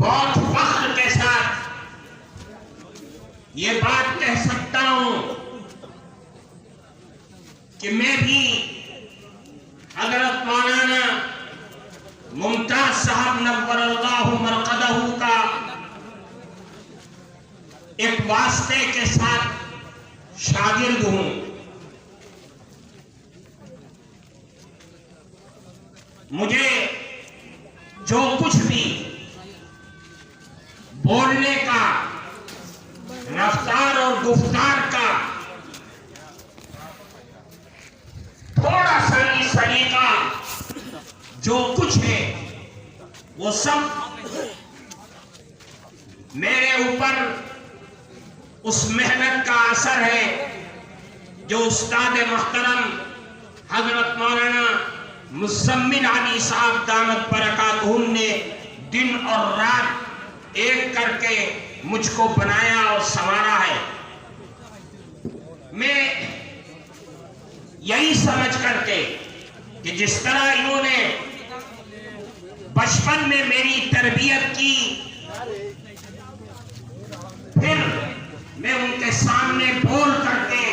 بہت فخر کے ساتھ یہ بات کہہ سکتا ہوں کہ میں بھی حضرت مولانا ممتاز صاحب نور اللہ مرقدہ کا ایک واسطے کے ساتھ شاگرد ہوں. مجھے جو کچھ بھی بولنے کا، رفتار اور گفتار کا تھوڑا سا ہی سلیقہ جو کچھ ہے وہ سب میرے اوپر اس محنت کا اثر ہے جو استاد محترم حضرت مولانا مزمل علی صاحب دامت برکاتہم نے دن اور رات ایک کر کے مجھ کو بنایا اور سنوارا ہے. میں یہی سمجھ کر کے کہ جس طرح انہوں نے بچپن میں میری تربیت کی، پھر میں ان کے سامنے بول کر کے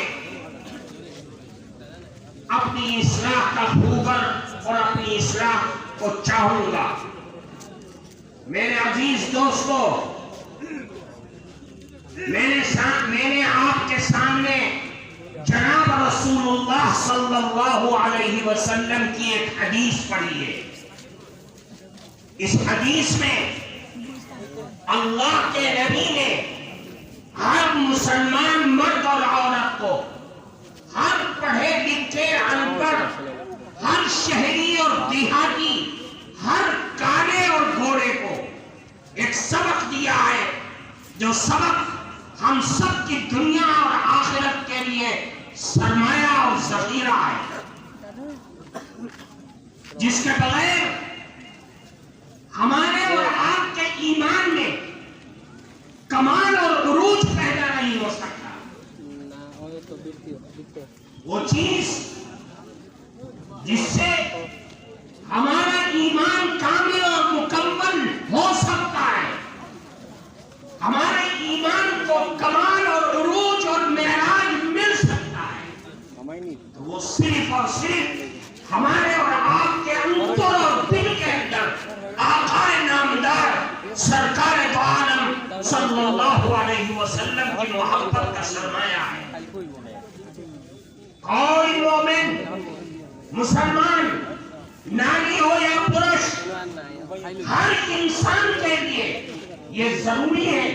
اپنی اصلاح کا خوبر اور اپنی اصلاح کو چاہوں گا. میرے عزیز دوستو، میں نے آپ کے سامنے جناب رسول اللہ صلی اللہ علیہ وسلم کی ایک حدیث پڑھی ہے. اس حدیث میں اللہ کے نبی نے ہر مسلمان مرد اور عورت کو، ہر پڑھے لکھے ان پڑھ، ہر شہری اور دیہاتی، ہر کانے اور گھوڑے کو ایک سبق دیا ہے، جو سبق ہم سب کی دنیا اور آخرت کے لیے سرمایہ اور ذخیرہ ہے، جس کے بغیر ہمارے اور آپ کے ایمان میں کمال اور عروج پیدا نہیں ہو سکتا. وہ چیز جس سے ہمارا ایمان کامل اور مکمل ہو سکتا ہے، ہمارے ایمان کو کمال اور عروج اور معراج مل سکتا ہے، تو وہ صرف اور صرف ہمارے اور آپ کے اندر اور دل کے اندر آقا نامدار سرکار دو عالم صلی اللہ علیہ وسلم کی محبت کا سرمایہ ہے. کوئی مومن، مسلمان، ناری ہو یا پرش، ہر انسان کے لیے یہ ضروری ہے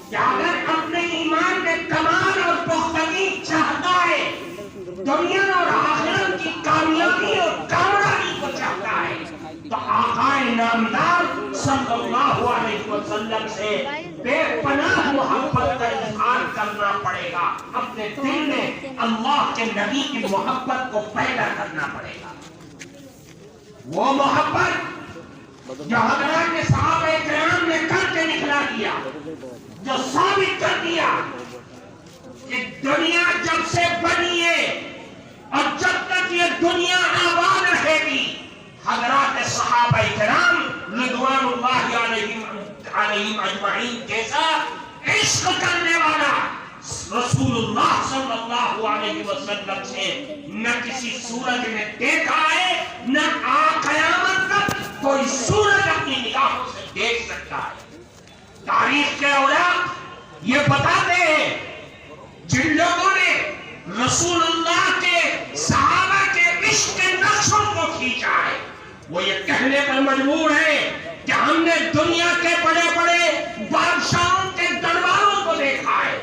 کہ اگر اپنے ایمان میں کمال اور پختگی چاہتا ہے، دنیا اور آخرت کی کامیابی اور کامیابی کو چاہتا ہے، تو آقا نامدار صلی اللہ علیہ وسلم سے بے پناہ محبت کا اظہار کرنا پڑے گا. اپنے دل میں اللہ کے نبی کی محبت کو پیدا کرنا پڑے گا. وہ محبت جو حضرات نے صحابہ کرام نے کر کے نکلا دیا، جو ثابت کر دیا کہ دنیا جب سے بنی ہے اور جب تک یہ دنیا آباد رہے گی، حضرات صحابہ کرام رضوان اللہ علیہم اجمعین جیسا عشق کرنے والا رسول اللہ صلی اللہ علیہ وسلم سے نہ کسی سورج میں دیکھا ہے، نہ قیامت تک کوئی سورج اپنی نگاہوں سے دیکھ سکتا ہے. تاریخ کے اوراق یہ بتاتے ہیں جن لوگوں نے رسول اللہ کے صحابہ کے عشق کے نقشوں کو کھینچا ہے، وہ یہ کہنے پر مجبور ہے کہ ہم نے دنیا کے بڑے بڑے بادشاہوں کے درباروں کو دیکھا ہے،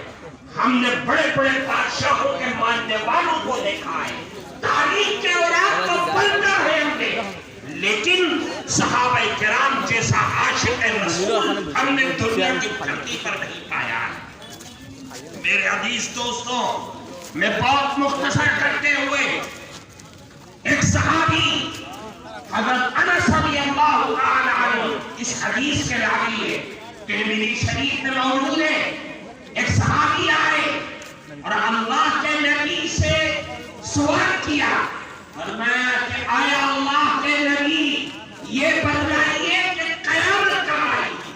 ہم نے بڑے بڑے بادشاہوں کے ماننے والوں کو دیکھا ہے، تاریخ کے اوراق کو پلٹا ہے ہم نے، لیکن صحابہ کرام جیسا عاشق رسول ہم نے دنیا کی دھرتی پر نہیں پایا. میرے عزیز دوستوں، میں بہت مختصر کرتے ہوئے ایک صحابی حضرت انس رضی اللہ تعالی عنہ اس حدیث کے راوی ہے، ترمذی شریف میں موجود ہے. ایک صحابی آئے اور اللہ کے نبی سے سوال کیا، فرمایا کہ آیا اللہ کے نبی یہ بتائیے کہ قیامت کب آئے گی؟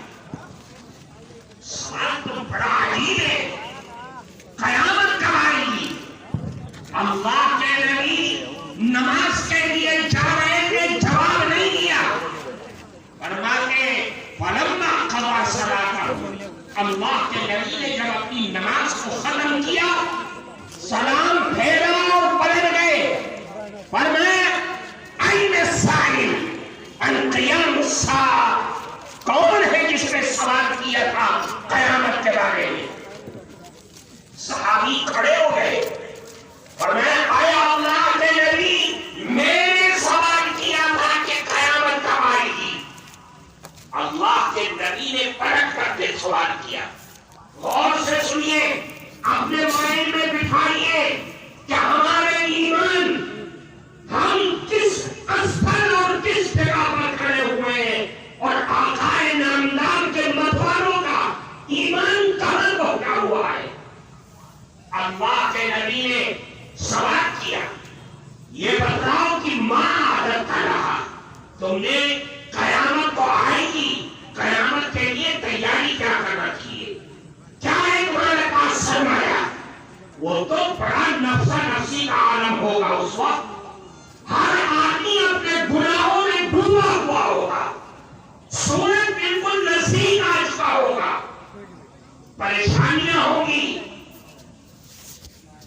اللہ کے نبی نے جب اپنی نماز کو ختم کیا، سلام پھیرا اور پلٹ گئے، فرمایا این السائل عن قیام الساعہ، کون ہے جس نے سوال کیا تھا قیامت کے بارے میں؟ صحابی کھڑے ہو گئے، فرمایا اے اللہ کے نبی، میں نے سوال کیا تھا کہ قیامت کب آئے گی۔ اللہ کے نبی نے پلٹ کر کے سوال کیا۔ غور سے سنیے، اپنے مائنڈ میں بٹھائیے کہ ہمارے ایمان ہم کس استھل اور کس جگہ پر کھڑے ہوئے ہیں، اور آقا نامدار کے متوالوں کا ایمان کہاں پہنچا ہوا ہے۔ اللہ کے نبی نے سوال کیا، یہ بتاؤ کہ ماں عادت کا رہا، تم نے قیامت کو آئے گی، قیامت کے لیے تیاری کیا کر رکھی ہے؟ کیا ہے تمہارے پاس سرمایہ؟ وہ تو بڑا نفسا نفسی کا عالم ہوگا اس وقت، ہر آدمی اپنے گناہوں میں ڈوبا ہوا ہوگا، سورج بالکل نزدیک آ چکا ہوگا، پریشانیاں ہوں گی،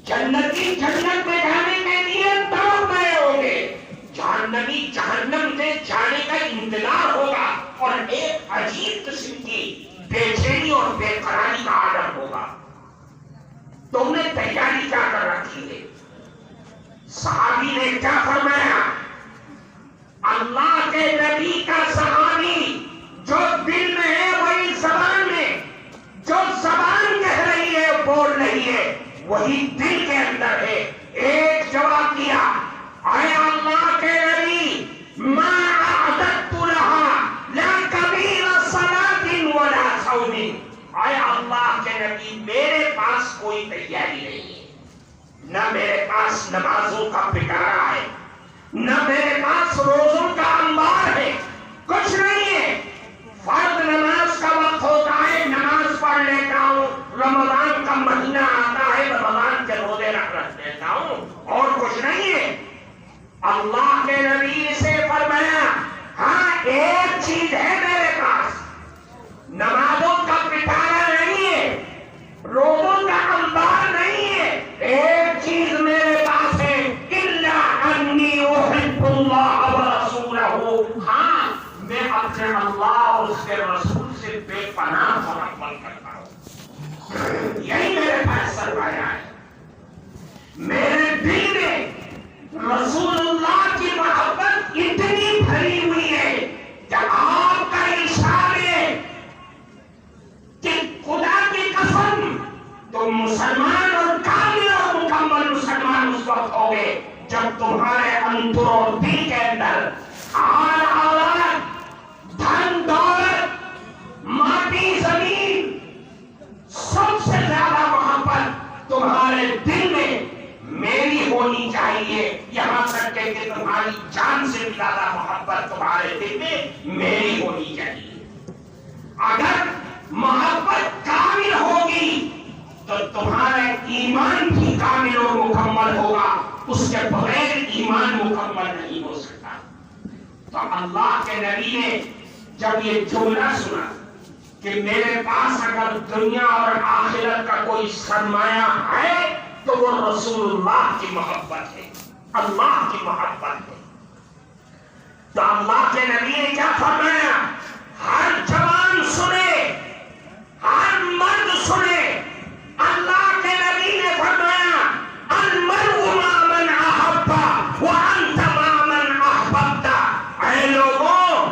جنتی جنت میں جانے کے لیے تڑپ رہے ہوں گے، جہنمی جہنم سے جانے کا انتظار ہوگا، اور ایک عجیب قسم کی بے چینی اور بے قراری کا عالم ہوگا۔ تم نے تیاری کیا کر رکھی ہے؟ صحابی نے کیا فرمایا؟ اللہ کے نبی کا صحابی جو دل میں ہے وہی زبان میں، جو زبان کہہ رہی ہے بول رہی ہے وہی دل کے اندر ہے۔ ایک جواب دیا، اے اللہ کے نبی، ما اعددت لها لا کبیر صلاۃ ولا صوم، اے اللہ کے نبی میرے پاس کوئی تیاری نہیں ہے، نہ میرے پاس نمازوں کا پٹارا ہے، نہ میرے پاس روزوں کا انبار ہے، کچھ نہیں ہے۔ فرض نماز کا وقت ہوتا ہے، نماز پڑھ لیتا ہوں، رمضان کا مہینہ آتا ہے، رمضان کے روزے رکھ لیتا ہوں، اور کچھ نہیں ہے۔ اللہ کے نبی سے فرمایا، ہاں ایک چیز ہے میرے پاس، نمازوں کا پٹارا نہیں ہے، روزوں کا انبار نہیں ہے، ایک چیز میرے پاس ہے، الا انی احب اللہ ورسولہ، ہاں میں اپنے اللہ اور اس کے رسول سے بے پناہ محبت کرتا ہوں، یہی میرے پاس سرمایہ ہے۔ میرے دل میں رسول اللہ کی محبت اتنی بھری ہوئی ہے کہ آپ کا ارشاد ہے کہ خدا کی قسم تم مسلمان اور کامل اور مکمل مسلمان اس وقت ہوگے جب تمہارے اندر اور دل کے اندر آل اولاد، دھن دولت، ماٹی زمین، سب سے زیادہ محبت تمہارے دل میں میری ہونی چاہیے، یہاں تک کہ تمہاری جان سے بھی زیادہ محبت تمہارے دل میں میری ہونی چاہیے۔ اگر محبت کامل ہوگی تو تمہارا ایمان بھی کامل اور مکمل ہوگا، اس کے بغیر ایمان مکمل نہیں ہو سکتا۔ تو اللہ کے نبی نے جب یہ جملہ سنا کہ میرے پاس اگر دنیا اور آخرت کا کوئی سرمایہ ہے تو وہ رسول اللہ کی محبت ہے، اللہ کی محبت ہے۔ تو اللہ کے نبی نے کیا فرمایا؟ ہر جوان سنے، ہر مرد سنے، اللہ کے نبی نے فرمایا المرء مع من احب وانت مع من احببت، اے لوگوں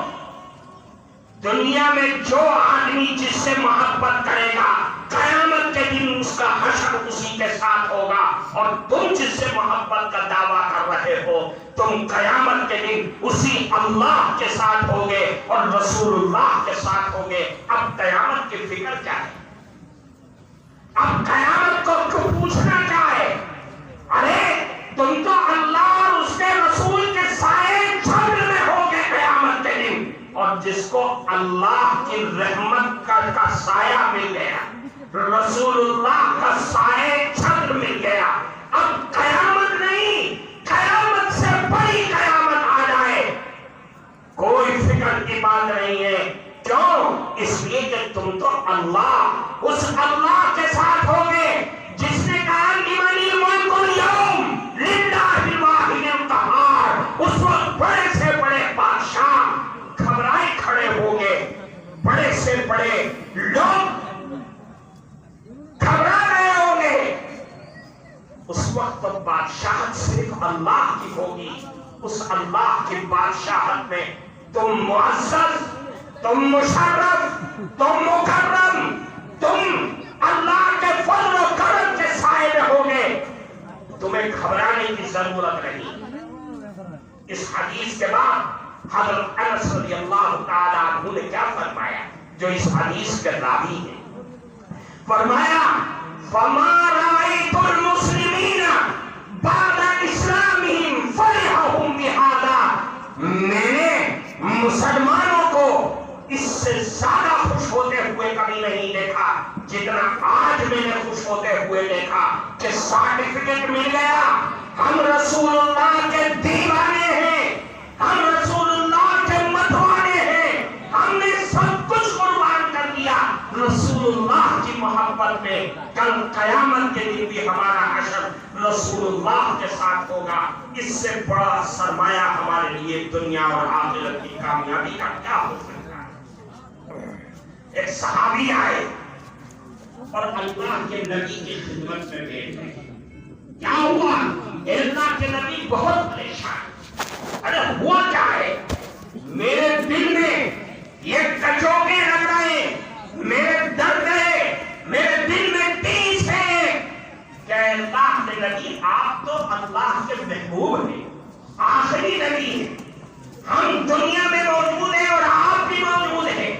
دنیا میں جو آدمی جس سے محبت کرے گا قیامت کے دن اس کا حشر اسی کے ساتھ ہوگا، اور تم جس سے محبت کا دعویٰ کر رہے ہو تم قیامت کے دن اسی اللہ کے ساتھ ہوگے اور رسول اللہ کے ساتھ ہوگے۔ اب قیامت کی فکر کیا ہے؟ اب قیامت کو کیوں پوچھنا کیا ہے؟ ارے تم تو اللہ اور اس کے رسول کے سائے چھتر میں ہوگے قیامت کے دن، اور جس کو اللہ کی رحمت کا سایہ مل گیا، رسول اللہ کا سائے چھتر مل گیا، اب قیامت نہیں، قیامت سے بڑی قیامت آ جائے کوئی فکر کی بات نہیں ہے۔ کیوں؟ اس لیے کہ تم تو اللہ، اس اللہ کے ساتھ ہوگے جس نے کہا لمن الملک اليوم للہ الواحد القہار۔ اس وقت بڑے سے بڑے بادشاہ گھبرائے کھڑے ہوں گے، بڑے سے بڑے لوگ گھبرا رہے ہوں گے۔ اس وقت تو بادشاہت صرف اللہ کی ہوگی۔ اس اللہ کی بادشاہت میں تم معزز، تم مشرف، تم مکرم، تم اللہ کے فضل و کرم کے سائے میں ہوگے، تمہیں گھبرانے کی ضرورت نہیں۔ اس حدیث کے بعد حضرت انس رضی اللہ تعالیٰ عنہ نے کیا فرمایا، جو اس حدیث کے راوی ہیں؟ فرمایا فما رأيت المسلمین بعد اسلامهم فرحهم بهذا، میں نے مسلمانوں کو اس سے زیادہ خوش ہوتے ہوئے کبھی نہیں دیکھا جتنا آج میں نے خوش ہوتے ہوئے دیکھا کہ سرٹیفکیٹ مل گیا، ہم رسول اللہ کے دیوانے ہیں، ہم رسول اللہ کے متوانے ہیں، ہم نے سب کچھ قربان کر دیا رسول اللہ کی محبت میں۔ کل قیامت کے دن بھی ہمارا حشر رسول اللہ کے ساتھ ہوگا۔ اس سے بڑا سرمایہ ہمارے لیے دنیا اور آخرت کی کامیابی کا کیا ہو سکتا ہے؟ ایک صحابی آئے اور اللہ کے نبی کی خدمت میں بیٹھ گئے۔ کیا ہوا؟ اللہ کے نبی بہت پریشان۔ ارے ہوا کیا ہے؟ میرے دل میں یہ کچوکے لگ رہے، میرے درد ہے، میرے دل میں ٹیس ہے کہ اللہ کے نبی آپ تو اللہ کے محبوب ہیں، آخری نبی ہیں، ہم دنیا میں موجود ہیں اور آپ بھی موجود ہیں۔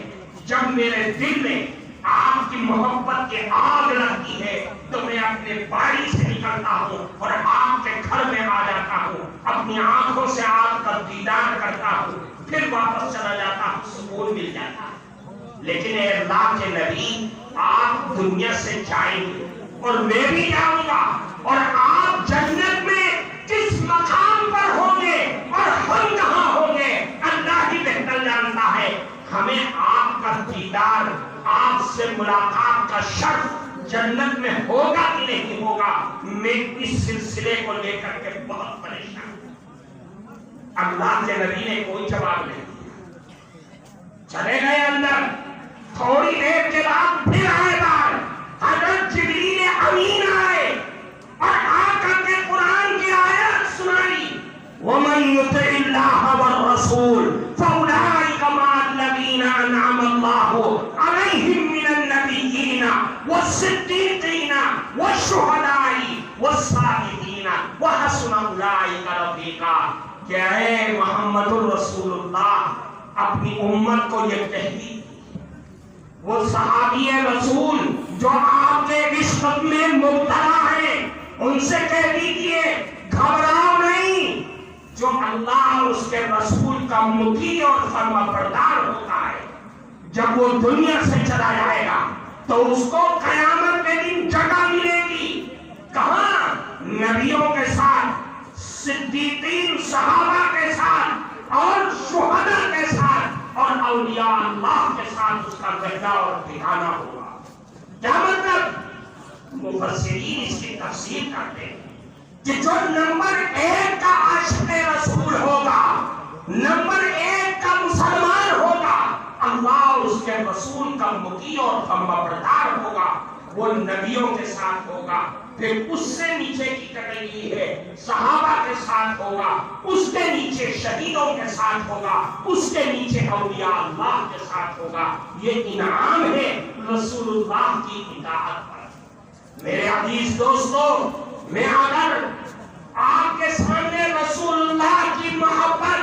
جب میرے دل میں آپ کی محبت کی آگ لگتی ہے تو میں اپنے باری سے نکلتا ہوں اور آپ کے گھر میں آ جاتا ہوں، اپنی آنکھوں سے آپ کا دیدار کرتا ہوں، پھر واپس چلا جاتا ہوں، سکون مل جاتا ہے۔ لیکن اے اللہ کے نبی، آپ دنیا سے جائیں گے اور میں بھی جاؤں گا، اور آپ جنت میں کس مقام پر ہوں گے اور ہم کہاں ہوں گے اللہ ہی بہتر جانتا ہے۔ ہمیں آپ کا دیدار، آپ سے ملاقات کا شرف جنت میں ہوگا کہ نہیں ہوگا، میں اس سلسلے کو لے کر کے بہت پریشان ہوں۔ اللہ کے نبی نے کوئی جواب نہیں دیا، چلے گئے اندر۔ تھوڑی دیر کے بعد پھر آئے باہر، حضرت جبریل امین آئے اور آ کر کے قرآن کی آیت سنائی، وَمَن يُطِعِ اللَّهَ وَالرَّسُولَ فَأُولَٰئِكَ مَعَ الَّذِينَ أَنْعَمَ اللَّهُ عَلَيْهِم مِّنَ النَّبِيِّينَ وَالصِّدِّيقِينَ وَالشُّهَدَاءِ وَالصَّالِحِينَ وَحَسُنَ أُولَٰئِكَ رَفِيقًا۔ کہ اے محمد الرسول اللہ اپنی امت کو یہ کہتی، وہ صحابی رسول جو آپ کے عشق میں مبتلا ہیں، ان سے کہہ دیجئے گھبراؤ نہیں۔ جو اللہ اور اس کے رسول کا مطیع اور فرما بردار ہوتا ہے، جب وہ دنیا سے چلا جائے گا تو اس کو قیامت کے دن جگہ ملے گی۔ کہاں؟ نبیوں کے ساتھ، صدیقین صحابہ کے ساتھ اور شہداء کے ساتھ اور اولیاء اللہ کے ساتھ اس کا گھرنا اور ٹھکانہ ہوگا۔ کیا مطلب؟ مفسرین اس کی تفسیر کرتے ہیں کہ جو نمبر 1 کا عاشق رسول ہوگا، نمبر 1 کا مسلمان ہوگا، اللہ اور اس کے رسول کا مطیع اور فرمانبردار ہوگا، وہ نبیوں کے ساتھ ہوگا۔ پھر اس سے نیچے کی کیٹیگری ہے صحابہ کے ساتھ ہوگا، اس کے نیچے شہیدوں کے ساتھ ہوگا، اس کے نیچے اولیاء اللہ کے ساتھ ہوگا۔ یہ انعام ہے رسول اللہ کی اطاعت پر۔ میرے عزیز دوستو، میں اگر آپ کے سامنے رسول اللہ کی محبت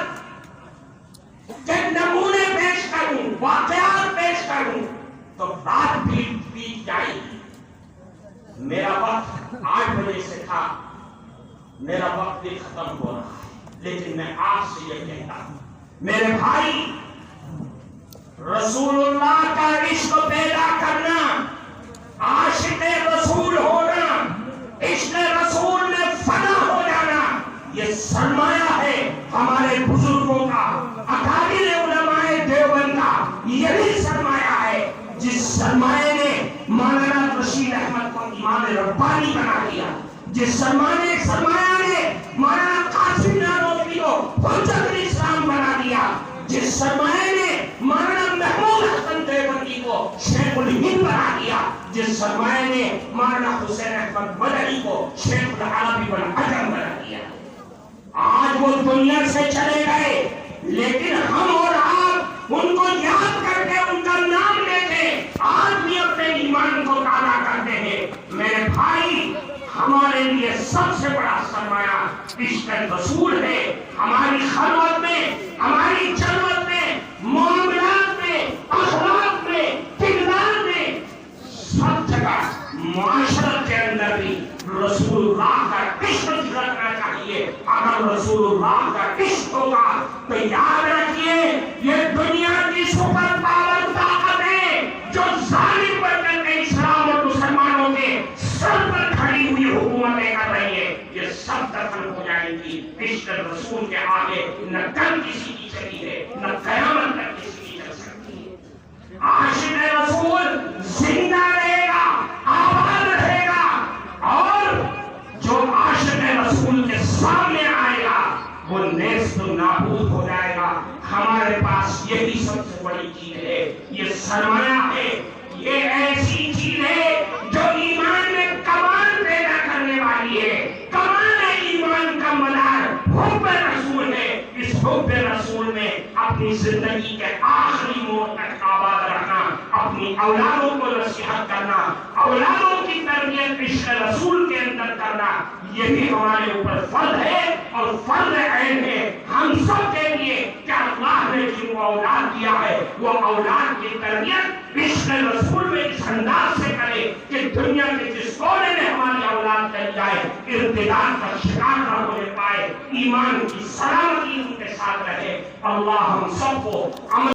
کے نمونے پیش کروں، واقعات پیش کروں تو رات بیت جائے گی۔ میرا وقت 8 بجے سے تھا، میرا وقت بھی ختم ہو رہا ہے، لیکن میں آپ سے یہ کہتا ہوں میرے بھائی، رسول اللہ کا عشق پیدا کرنا، عاشق رسول ہونا، عشق رسول میں فنا ہو جانا، یہ سرمایہ ہے ہمارے بزرگوں کا، اکابر علماء دیوبند کا، یہی سرمایہ نے مولانا رشید احمد کو امام ربانی بنا دیا، جس سرمایہ نے مولانا قاسم نانوتوی کو حجت الاسلام بنا دیا، جس سرمایہ نے مولانا محمود حسن دیوبندی کو شیخ الہند بنا دیا، جس سرمایہ نے مولانا حسین احمد مدنی کو شیخ العربی والعجم بنا دیا، آج وہ دنیا سے چلے گئے، لیکن ہم اور آپ ان کو یاد کر کے ان کا نام لے کے آج بھی اپنے ایمان کو تازہ کرتے ہیں۔ میرے بھائی، ہمارے لیے سب سے بڑا سرمایہ عشق رسول ہے۔ ہماری خلوت میں، ہماری جلوت میں، معاملات میں، اخلاق میں، کردار میں، سب جگہ معاشرت کے اندر بھی رسول اللہ کا عشق رکھنا چاہیے۔ اگر رسول اللہ کا عشق ہوگا تو یاد رکھیے، یہ دنیا کی سپر پاور طاقتیں جو ظالم بن کر کے اسلام اور مسلمانوں کے سر پر کھڑی ہوئی حکومتیں کر رہی ہیں، یہ سب دفن ہو جائیں گی۔ عشق رسول کے آگے نہ کل کسی کی چلی ہے، نہ قیامت تک کسی کی چل سکتی ہے۔ عاشق رسول زندہ رہے گا، آباد رہے گا، اور جو عاشق رسول کے سامنے آئے گا وہ نیست و نابود ہو جائے گا۔ ہمارے پاس یہی سب سے بڑی چیز ہے، یہ سرمایہ ہے، یہ ایسی چیز ہے جو ایمان میں کمال پیدا کرنے والی ہے۔ کمال ایمان کا مدار حب رسول ہے۔ اس حب رسول میں اپنی زندگی کے آخری موڑ تک آباد رکھنا، اپنی اولادوں کو نصیحت کرنا، اولادوں کی تربیت عشق رسول کے اندر کرنا، یہ بھی ہمارے اوپر فرض ہے اور فرض عین ہے ہم سب کے لیے کہ اللہ نے جن کو اولاد دیا ہے وہ اولاد کی تربیت عشق رسول میں اس انداز سے کرے کہ دنیا کے جس کونے میں ہماری اولاد چل جائے ارتداد کا شکار نہ ہونے پائے، ایمان کی سلامتی ان کے ساتھ رہے۔ اللہ ہم سب کو